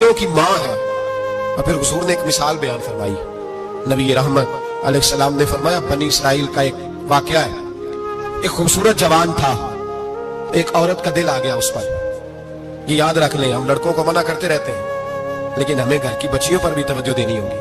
दिलों की माँ है। और फिर हुजूर ने एक मिसाल बयान फरमाई। नबी रहमत अलैहिस्सलाम ने फरमाया, बनी इसराइल का एक वाकया है। एक खूबसूरत जवान था, एक औरत का दिल आ गया उस पर। ये याद रख लें, हम लड़कों को मना करते रहते हैं, लेकिन हमें घर की बच्चियों पर भी तवज्जो देनी होगी,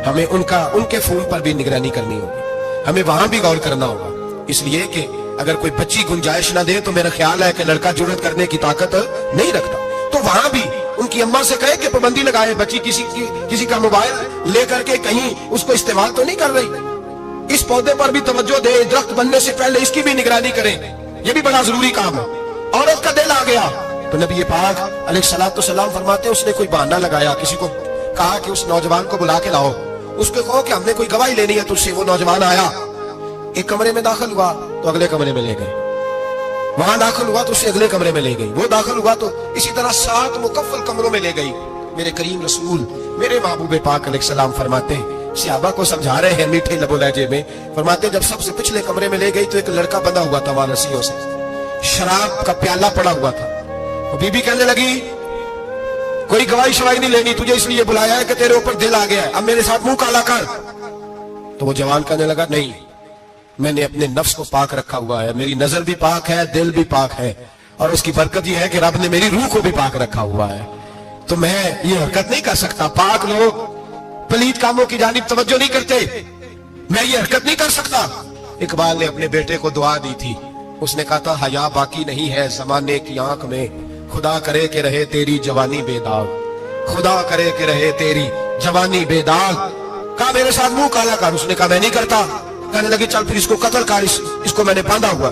हमें उनके फोन पर भी निगरानी करनी होगी, हमें वहां भी गौर करना होगा। इसलिए कि अगर कोई बच्ची गुंजाइश ना दे तो मेरा ख्याल है कि लड़का जुर्रत करने की ताकत नहीं रखता। तो वहां भी उनकी अम्मा से कहे कि पाबंदी लगाए, बच्ची किसी का मोबाइल लेकर के कहीं उसको इस्तेमाल तो नहीं कर रही। इस पौधे पर भी तवज्जो दे, दरख्त बनने से पहले इसकी भी निगरानी करें, ये भी बड़ा जरूरी काम है। औरत का दिल आ गया तो नबी पाक अलैहिस्सलाम फरमाते, उसने कोई बहाना लगाया, किसी को कहा कि उस नौजवान को बुला के लाओ, उसको कहो कि हमने कोई गवाही लेनी है तुझसे। वो नौजवान आया, एक कमरे में दाखिल हुआ तो अगले कमरे में ले गए, वहां दाखिल हुआ तो उसे अगले कमरे में ले गई, वो दाखिल हुआ तो इसी तरह 7 मुकफ्फल कमरों में ले गई। मेरे करीम रसूल मेरे महबूब पाक अलैहिस्सलाम फरमाते, सहाबा को समझा रहे हैं मीठे लबो लहजे में, फरमाते जब सबसे पिछले कमरे में ले गई तो एक लड़का बंधा हुआ था वहां रस्सियों से, शराब का प्याला पड़ा हुआ था। और बीबी कहने लगी, कोई गवाही शवाही नहीं लेनी, तुझे इसलिए बुलाया है कि तेरे ऊपर दिल आ गया है, अब मेरे साथ मुंह काला कर। तो वो जवान कहने लगा, नहीं, मैंने अपने नफ्स को पाक रखा हुआ है, मेरी नजर भी पाक है, दिल भी पाक है, और उसकी बरकत यह है कि रब ने मेरी रूह को भी पाक रखा हुआ है, तो मैं ये हरकत नहीं कर सकता। पाक लोग पलीत कामों की जानिब तवज्जो नहीं करते, मैं ये हरकत नहीं कर सकता। इकबाल ने अपने बेटे को दुआ दी थी, उसने कहा था, हया बाकी नहीं है जमाने की आंख में, खुदा करे कि रहे तेरी जवानी बेदाग, खुदा करे कि रहे तेरी जवानी बेदाग। कहा मेरे साथ मुंह काला कर, उसने कहा मैं नहीं करता। कहने लगी, चल फिर इसको कत्ल कर, इसको मैंने बांधा हुआ।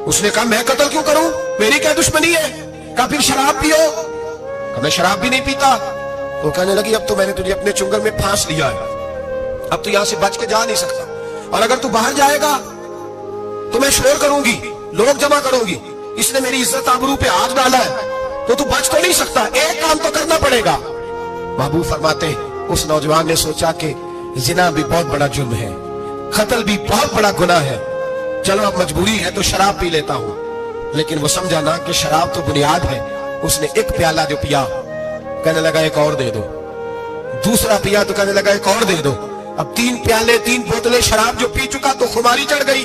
उसने कहा मैं कत्ल क्यों करूं, मेरी क्या दुश्मनी है। कहा फिर शराब पियो, कहा मैं शराब भी नहीं पीता। तो कहने लगी, अब तो मैंने तुझे अपने चुंगल में फांस लिया है, अब तो यहां से बच के जा नहीं सकता, और अगर तू बाहर जाएगा तो मैं शोर करूंगी, लोग जमा करूंगी, इसने मेरी इज्जत आबरू पे हाथ डाला है, तो तू बच तो नहीं सकता, एक काम तो करना पड़ेगा। महबूब फरमाते, उस नौजवान ने सोचा कि जिना भी बहुत बड़ा जुर्म है, कत्ल भी बहुत बड़ा गुनाह है, चलो अब मजबूरी है तो शराब पी लेता हूं। लेकिन वो समझा ना कि शराब तो बुनियाद है। उसने एक प्याला जो पिया, कहने लगा एक और दे दो, दूसरा पिया तो कहने लगा एक और दे दो। अब 3 प्याले 3 बोतलें शराब जो पी चुका तो खुमारी चढ़ गई।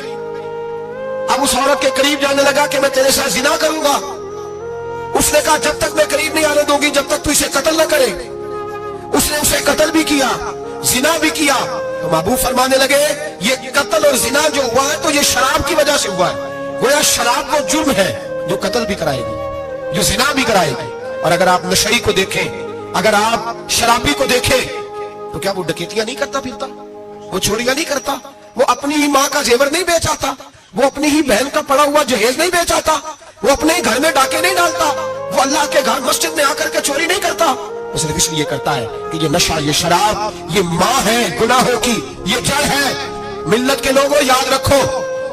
अब उस औरत के करीब जाने लगा कि मैं तेरे साथ जिना करूंगा। उसने कहा जब तक मैं करीब नहीं आने दूंगी जब तक तू इसे कत्ल न करे। उसने उसे कत्ल भी किया, जिना भी किया। तो महबूब फरमाने लगे, ये कत्ल और जिना जो हुआ है तो ये शराब की वजह से हुआ है। गोया शराब वो जुर्म है जो कत्ल भी कराएगी, जो जिना भी कराएगी। और अगर आप नशई को देखें, अगर आप शराबी को देखें, तो क्या वो डकैतियां नहीं करता फिरता, वो चोरियां नहीं करता, वो अपनी ही माँ का जेवर नहीं बेच आता, वो अपनी ही बहन का पड़ा हुआ जहेज नहीं बेच आता, वो अपने ही घर में डाके नहीं डालता, वो अल्लाह के घर मस्जिद में आकर के चोरी नहीं करता। वो सिर्फ इसलिए करता है कि ये नशा, ये शराब, ये माँ है गुनाहों की, ये जड़ है। मिल्लत के लोगों याद रखो,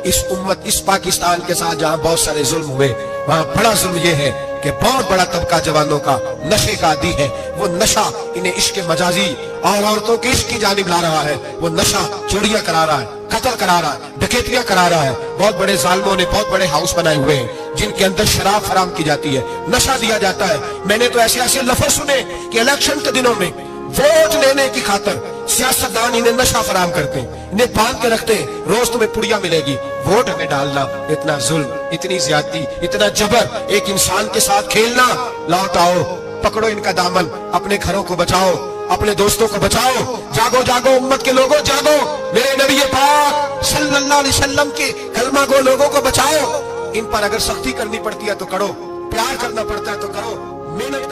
इस उम्मत, इस पाकिस्तान के साथ जहां बहुत सारे जुल्म हुए, वहां बड़ा जुल्म ये है कि बहुत बड़ा तबका जवानों का नशे का आदी है। वो नशा इन्हें इश्क मजाजी और औरतों के इश्क की जानिब ला रहा है। वो नशा चोरियां करा रहा है, कत्ल करा रहा है, डकैतियां करा रहा है। बहुत बड़े जालिमों ने बहुत बड़े हाउस बनाए हुए हैं जिनके अंदर शराब फराम की जाती है, नशा दिया जाता है। मैंने तो ऐसे ऐसे लफ्ज सुने कि इलेक्शन के दिनों में वोट लेने की खातर सियासतदान इन्हें नशा फराम करते हैं, इन्हें बांध के रखते हैं, रोज तुम्हें पुड़िया मिलेगी, वोट हमें डालना। इतना जुल्म, इतनी ज्यादती, इतना जबर, एक इंसान के साथ खेलना। लौट आओ, पकड़ो इनका दामन, अपने घरों को बचाओ, अपने दोस्तों को बचाओ। जागो जागो उम्मत के लोगों, जागो। मेरे नबी पाक सल्लल्लाहु अलैहि वसल्लम के कलमा गो लोगों को बचाओ। इन पर अगर सख्ती करनी पड़ती है तो करो, प्यार करना पड़ता है तो करो, मेहनत